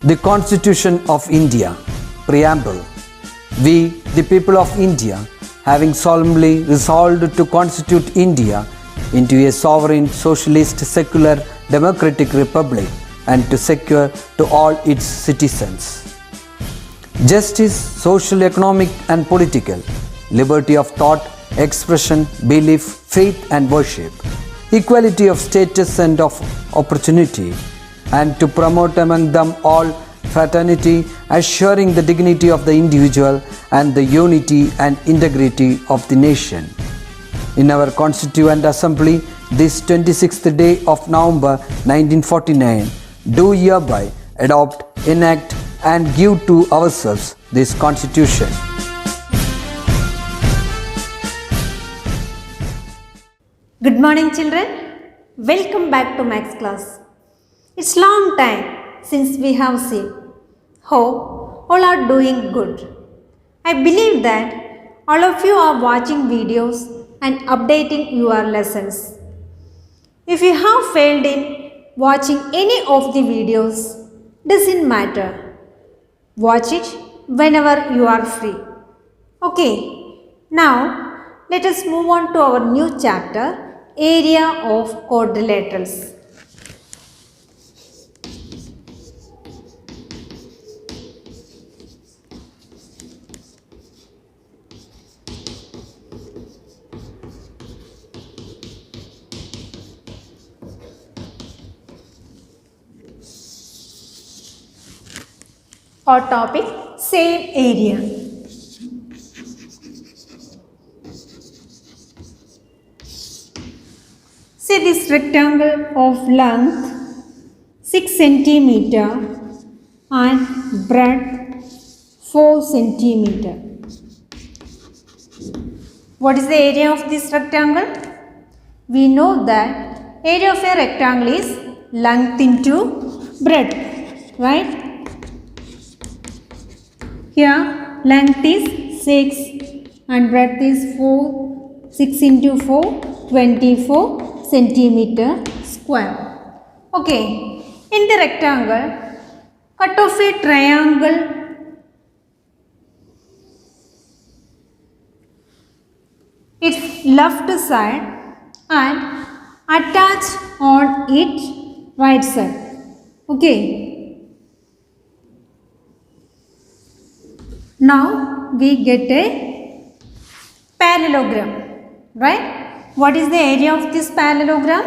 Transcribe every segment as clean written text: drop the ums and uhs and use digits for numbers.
The Constitution of India, Preamble. We, the people of India, having solemnly resolved to constitute India into a sovereign, socialist, secular, democratic republic and to secure to all its citizens justice, social, economic and political, liberty of thought, expression, belief, faith and worship, equality of status and of opportunity, and to promote among them all fraternity, assuring the dignity of the individual and the unity and integrity of the nation. In our Constituent Assembly, this 26th day of November 1949, do hereby adopt, enact and give to ourselves this Constitution. Good morning children. Welcome back to Max class. It's long time since we have seen. Hope all are doing good. I believe that all of you are watching videos and updating your lessons. If you have failed in watching any of the videos, doesn't matter. Watch it whenever you are free. Okay, now let us move on to our new chapter, Area of Quadrilaterals. Our topic, same area. See this rectangle of length 6 centimeter and breadth 4 centimeter. What is the area of this rectangle? We know that area of a rectangle is length into breadth, right? Here length is 6 and breadth is 4. 6 into 4, 24 centimeter square. Okay, in the rectangle, cut off a triangle its left side and attach on its right side. Okay. Now we get a parallelogram, right? What is the area of this parallelogram?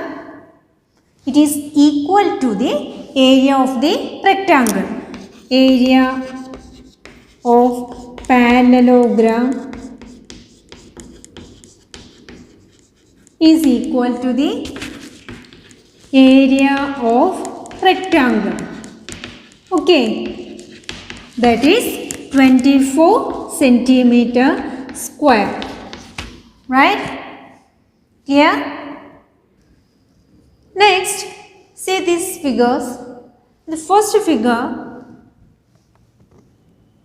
It is equal to the area of the rectangle. Area of parallelogram is equal to the area of rectangle. Okay, that is 24 centimeter square, right? Here, next, see these figures. The first figure,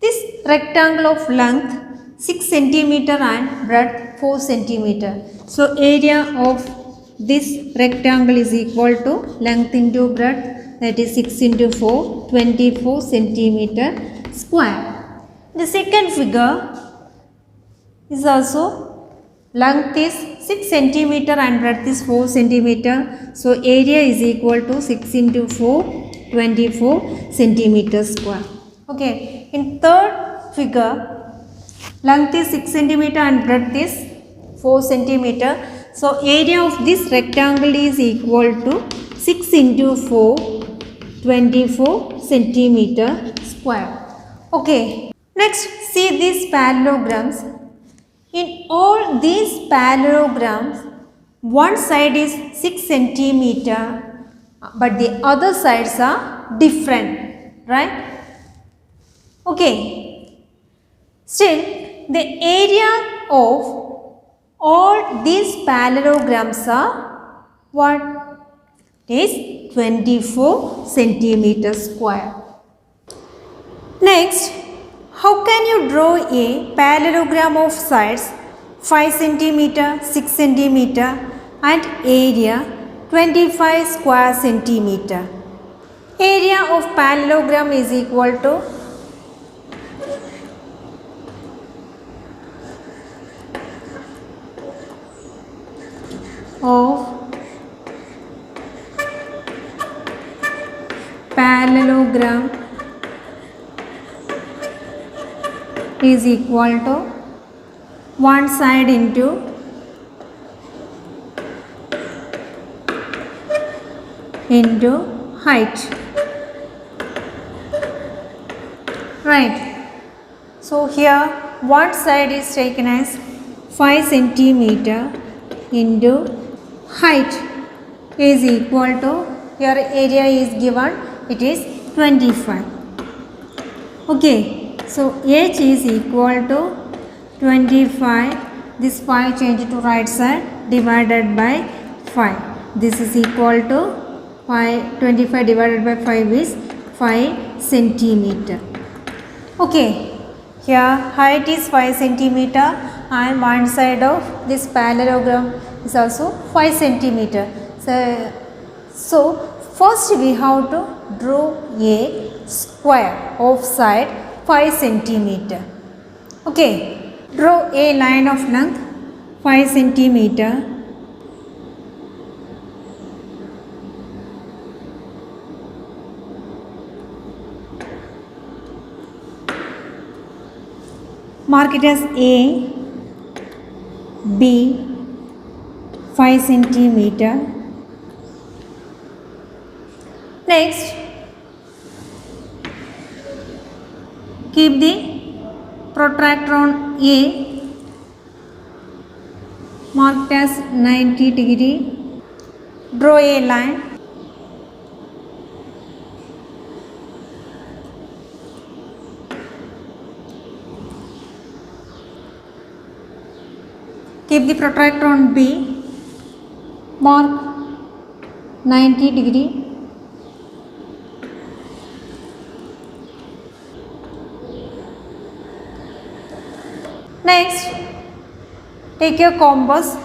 this rectangle of length 6 centimeter and breadth 4 centimeter. So, area of this rectangle is equal to length into breadth, that is 6 into 4, 24 centimeter square. The second figure is also length is 6 centimeter and breadth is 4 centimeter. So, area is equal to 6 into 4, 24 centimeter square. Okay. In third figure, length is 6 centimeter and breadth is 4 centimeter. So, area of this rectangle is equal to 6 into 4, 24 centimeter square. Okay. Next, see these parallelograms. In all these parallelograms, one side is 6 centimeter, but the other sides are different, right? Okay. Still, the area of all these parallelograms are what? It is 24 centimeter square. Next, how can you draw a parallelogram of sides 5 centimeter, 6 centimeter and area 25 square centimeter? Area of parallelogram is equal to parallelogram is equal to one side into height, right. So here one side is taken as 5 centimeter into height is equal to, your area is given, it is 25. Okay, so h is equal to 25, this 5 change to right side, divided by 5, this is equal to 25 divided by 5 is 5 centimeter. Okay, here height is 5 centimeter and one side of this parallelogram is also 5 centimeter. So first we have to draw a square of side 5 centimeter. Okay, draw a line of length 5 centimeter. Mark it as A, B, 5 centimeter. Next, keep the protractor on A, marked as 90 degree. Draw a line. Keep the protractor on B, mark 90 degree. Next, take your compass,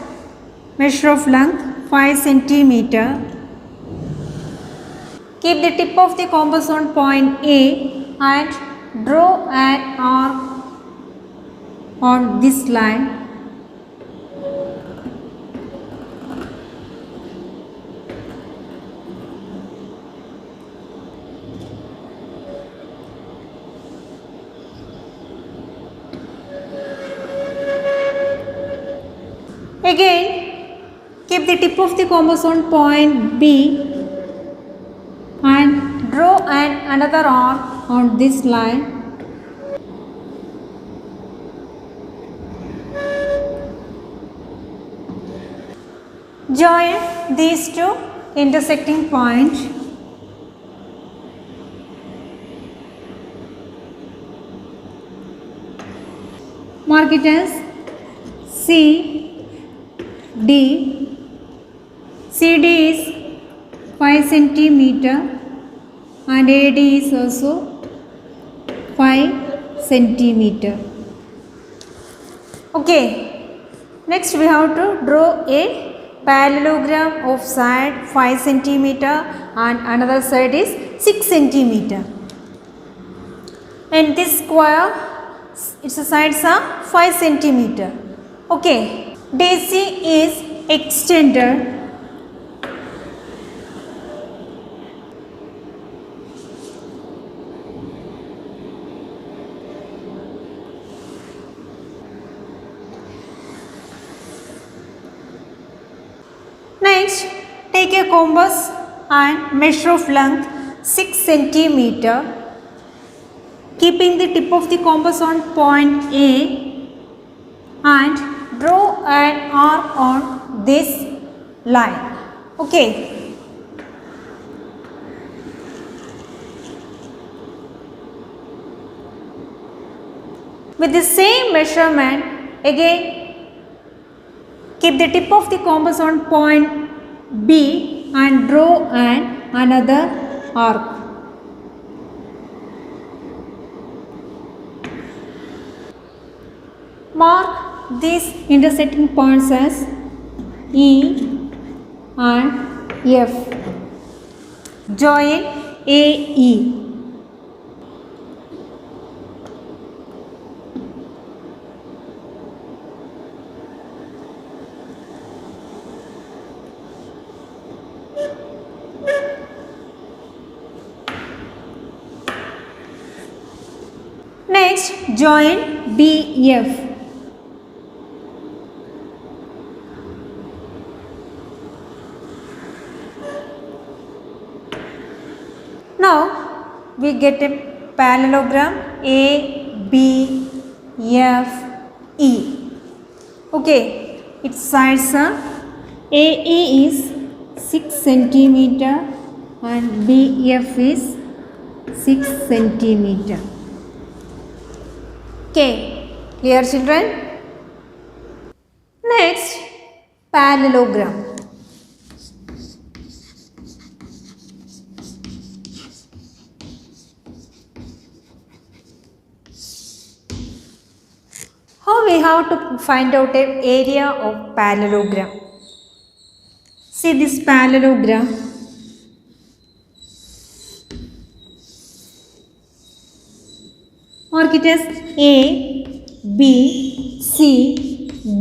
measure of length 5 centimeter. Keep the tip of the compass on point A and draw an arc on this line. Again, keep the tip of the compass on point B and draw another arc on this line. Join these two intersecting points. Mark it as C, D. CD is 5 centimeter and AD is also 5 centimeter. Okay, next we have to draw a parallelogram of side 5 centimeter and another side is 6 centimeter. And this square, its sides are 5 centimeter. Okay, DC is extended Next, take a compass and measure of length 6 centimeter. Keeping the tip of the compass on point A and draw an arc on this line. Okay. With the same measurement, again keep the tip of the compass on point B and draw another arc. Mark these intersecting points as E and F. Join AE. Next, join BF. Now, we get a parallelogram ABFE. Okay, its sides are AE is 6 centimeter and BF is 6 centimeter. Okay, clear children? Next, parallelogram. How we have to find out an area of parallelogram? See this parallelogram. Mark it as A, B, C, D.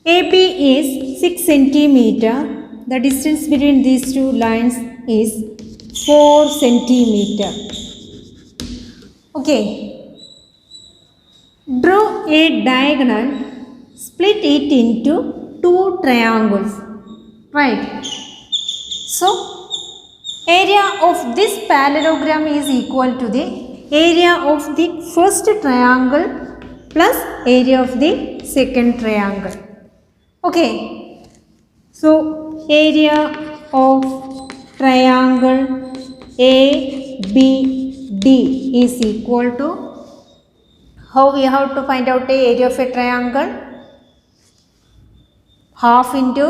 AB is 6 centimeter. The distance between these two lines is 4 centimeter. Okay. Draw a diagonal, split it into two triangles, right? So, area of this parallelogram is equal to the area of the first triangle plus area of the second triangle. Okay. So, area of triangle ABD is equal to, how we have to find out the area of a triangle? Half into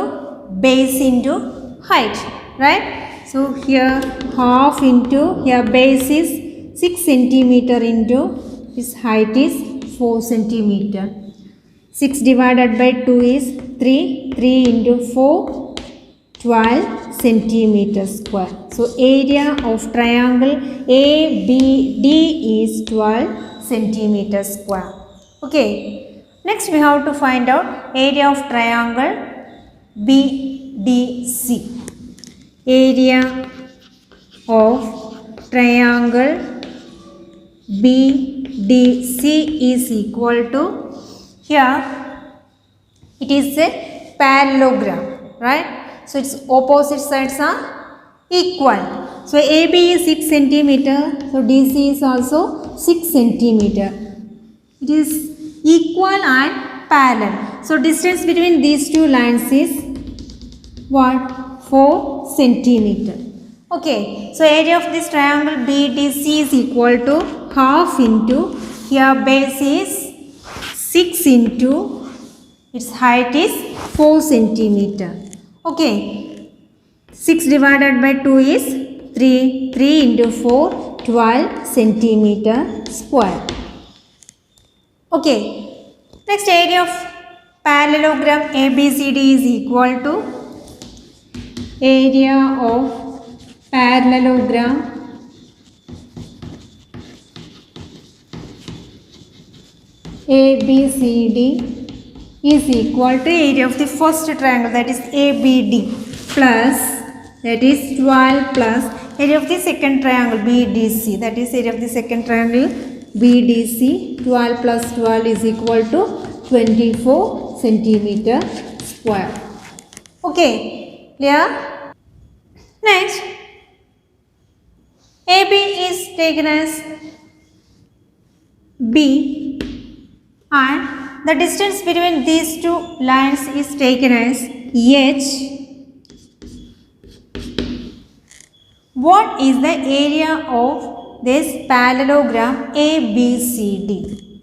base into height, right? So here half into, here base is 6 centimeter into this height is 4 centimeter. 6 divided by 2 is 3. 3 into 4, 12 centimeter square. So area of triangle ABD is 12 centimeter square. Okay. Next we have to find out area of triangle BDC. Area of triangle BDC is equal to, here it is a parallelogram, right? So its opposite sides are equal. So AB is 6 centimeter, so DC is also 6 centimeter. It is equal and parallel. So distance between these two lines is what? 4 centimeter. Okay. So area of this triangle BDC is equal to half into, here base is 6 into, its height is 4 centimeter. Okay. 6 divided by 2 is 3. 3 into 4, 12 centimeter square. Okay. Next, area of parallelogram ABCD is equal to area of parallelogram ABCD is equal to area of the first triangle, that is ABD, plus, that is 12 plus area of the second triangle BDC, that is area of the second triangle BDC. 12 plus 12 is equal to 24 centimeter square. Okay, clear? Next, AB is taken as B and the distance between these two lines is taken as H. What is the area of this parallelogram ABCD?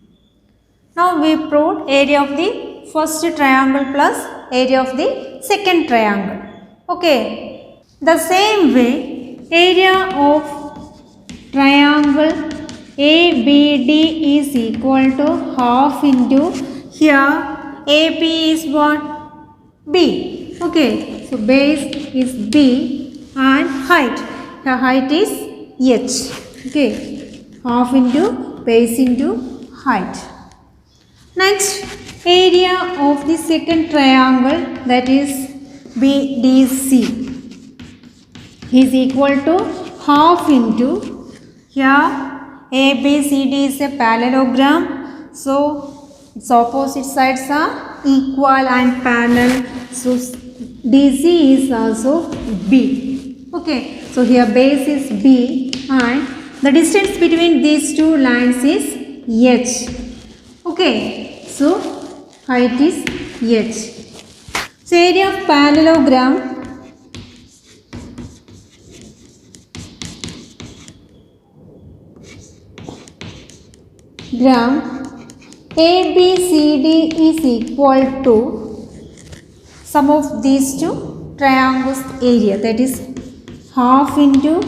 Now we proved area of the first triangle plus area of the second triangle. Okay. The same way, area of triangle ABD is equal to half into, here AP is what? B. Okay. So base is B and height. Her height is h. Okay, half into base into height. Next, area of the second triangle, that is BDC, is equal to half into, here ABCD is a parallelogram, so its opposite sides are equal and parallel, so DC is also B. Okay, so here base is B and the distance between these two lines is h. Okay, so height is h. So area of parallelogram, ABCD is equal to sum of these two triangles area, that is half into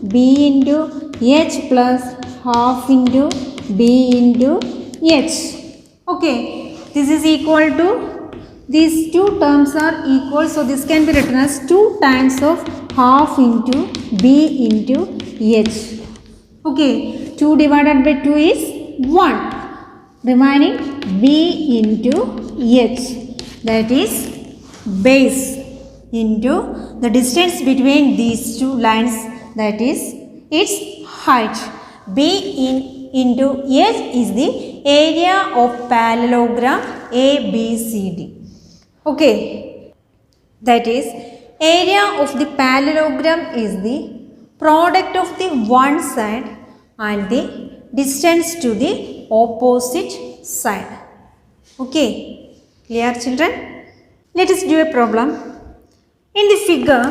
B into h plus half into B into h. Okay, this is equal to, these two terms are equal, so this can be written as 2 times of half into B into h. Okay, 2 divided by 2 is 1, remaining B into h, that is base into the distance between these two lines, that is its height. B into h is the area of parallelogram ABCD. Okay, that is area of the parallelogram is the product of the one side and the distance to the opposite side. Okay, clear children? Let us do a problem. In the figure,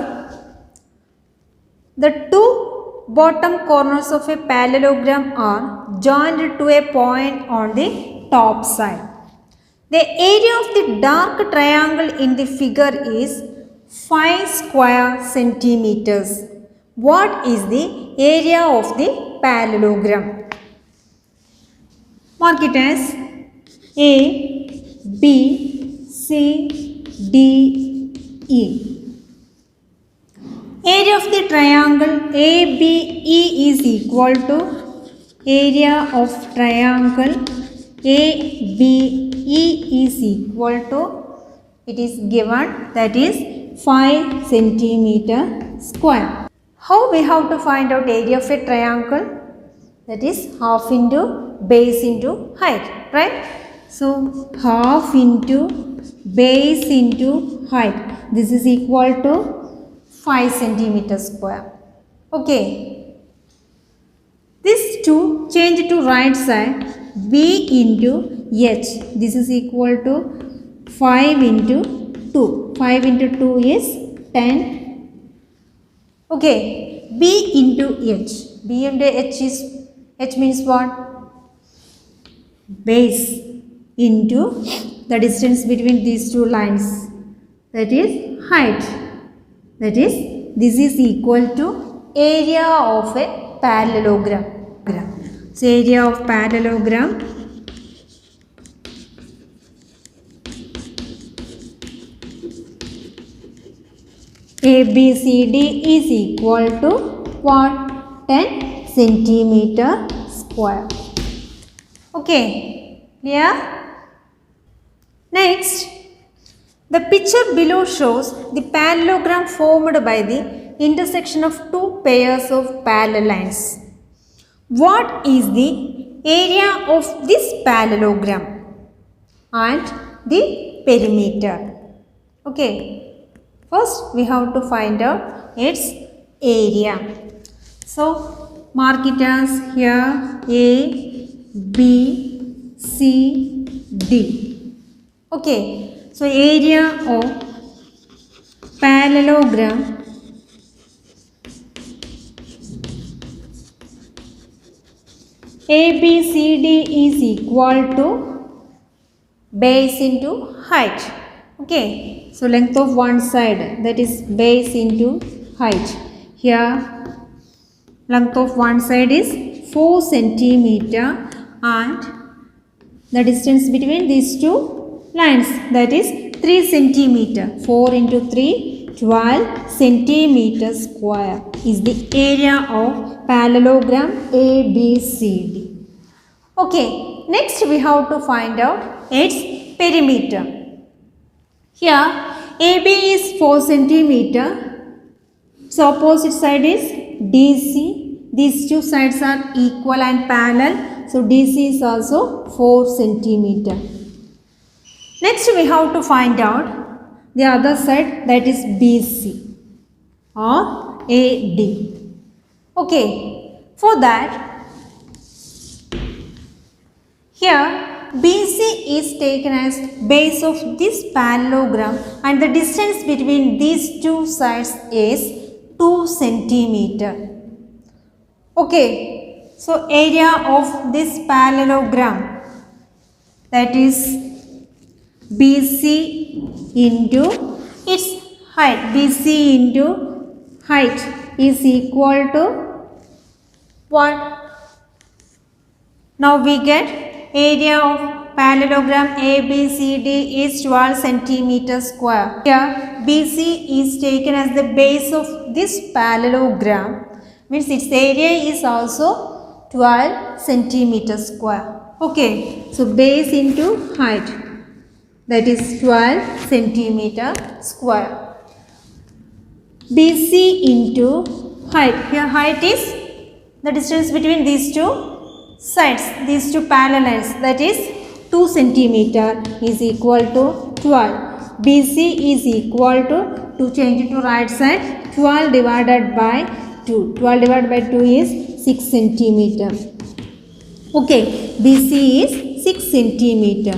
the two bottom corners of a parallelogram are joined to a point on the top side. The area of the dark triangle in the figure is 5 square centimeters. What is the area of the parallelogram? Mark it as A, B, C, D, E. Area of the triangle ABE is equal to area of triangle ABE is equal to, it is given, that is 5 centimeter square. How we have to find out area of a triangle? That is half into base into height, right? So half into base into height, this is equal to 5 centimeter square. Okay, this 2 change to right side, B into h, this is equal to 5 into 2. 5 into 2 is 10. Okay, B into h. B into h is, h means what? Base into the distance between these two lines, that is height. That is, this is equal to area of a parallelogram. So area of parallelogram ABCD is equal to what? 10 centimeter square. Okay, clear? Next, the picture below shows the parallelogram formed by the intersection of two pairs of parallel lines. What is the area of this parallelogram and the perimeter? Okay, first we have to find out its area. So mark it as here A, B, C, D. Okay, so area of parallelogram ABCD is equal to base into height. Okay, so length of one side, that is base into height. Here length of one side is 4 centimeter and the distance between these two lines, that is 3 centimeter. 4 into 3, 12 centimeter square is the area of parallelogram ABCD. Okay, next we have to find out its perimeter. Here AB is 4 centimeter, so opposite side is DC. These two sides are equal and parallel, so DC is also 4 centimeter. Next we have to find out the other side, that is BC or AD. Okay, for that, here BC is taken as base of this parallelogram and the distance between these two sides is 2 centimeter. Okay, so area of this parallelogram, that is BC into its height, BC into height is equal to what? Now we get area of parallelogram ABCD is 12 centimeter square. Here BC is taken as the base of this parallelogram, means its area is also 12 centimeter square. Okay, so base into height, that is 12 centimeter square. BC into height, here height is the distance between these two sides, these two parallel lines, that is 2 centimeter is equal to 12. BC is equal to change it to right side, 12 divided by 2. 12 divided by 2 is 6 centimeter. Okay, BC is 6 centimeter.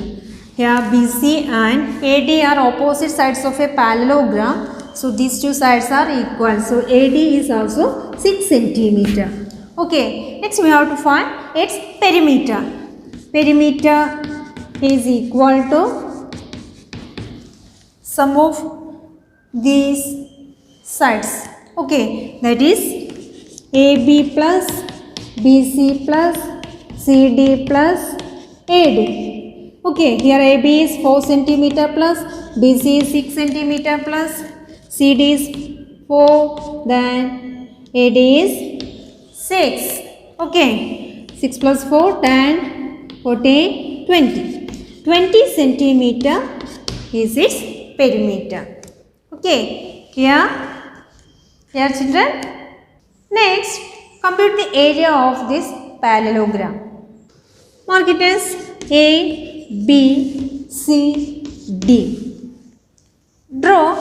Here BC and AD are opposite sides of a parallelogram, so these two sides are equal. So AD is also 6 centimeter. Okay, next we have to find its perimeter. Perimeter is equal to sum of these sides. Okay, that is AB plus BC plus CD plus AD. Okay, here AB is 4 centimeter plus, BC is 6 centimeter plus, CD is 4, then AD is 6. Okay, 6 plus 4, 10, 14, 20. 20 centimeter is its perimeter. Okay, here children. Next, compute the area of this parallelogram. Mark it as A, B, C, D. Draw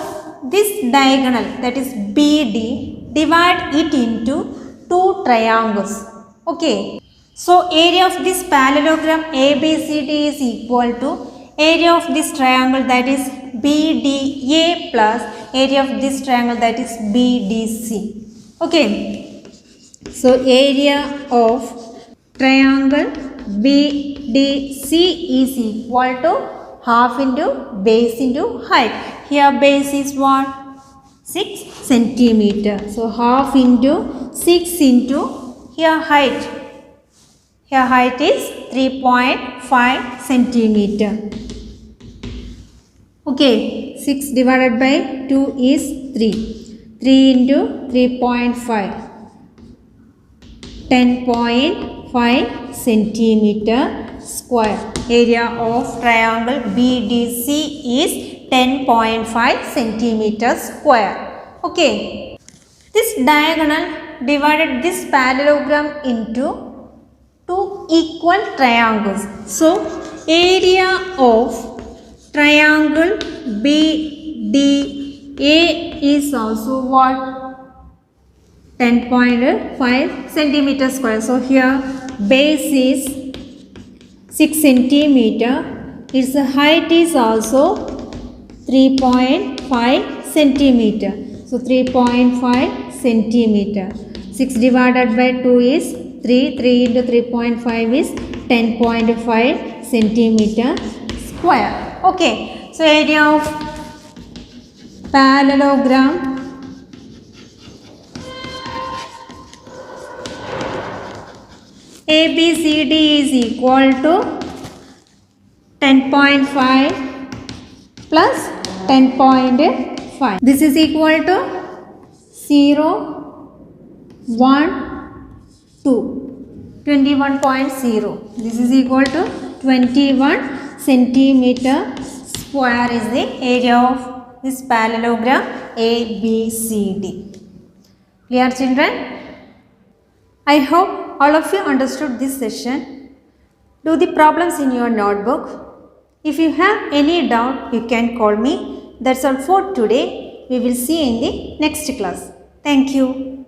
this diagonal, that is BD, divide it into two triangles. Okay, so area of this parallelogram ABCD is equal to area of this triangle, that is BDA plus area of this triangle, that is BDC. Okay, so area of triangle BDC is equal to half into base into height. Here base is what? 6 centimeter. So half into 6 into here height. Here height is 3.5 centimeter. Okay, 6 divided by 2 is 3. 3 into 3.5. 10.5 centimeter square. Area of triangle BDC is 10.5 centimeter square. Okay. This diagonal divided this parallelogram into two equal triangles. So, area of triangle BDA is also what? 10.5 centimeter square. So, here base is 6 centimeter. Its height is also 3.5 centimeter. So, 3.5 centimeter. 6 divided by 2 is 3. 3 into 3.5 is 10.5 centimeter square. Okay. So, area of parallelogram ABCD is equal to 10.5 plus 10.5. 5. This is equal to 0, 1, 2. 21.0. This is equal to 21 centimeter square is the area of this parallelogram ABCD. Clear, children? I hope all of you understood this session. Do the problems in your notebook. If you have any doubt, you can call me. That's all for today. We will see you in the next class. Thank you.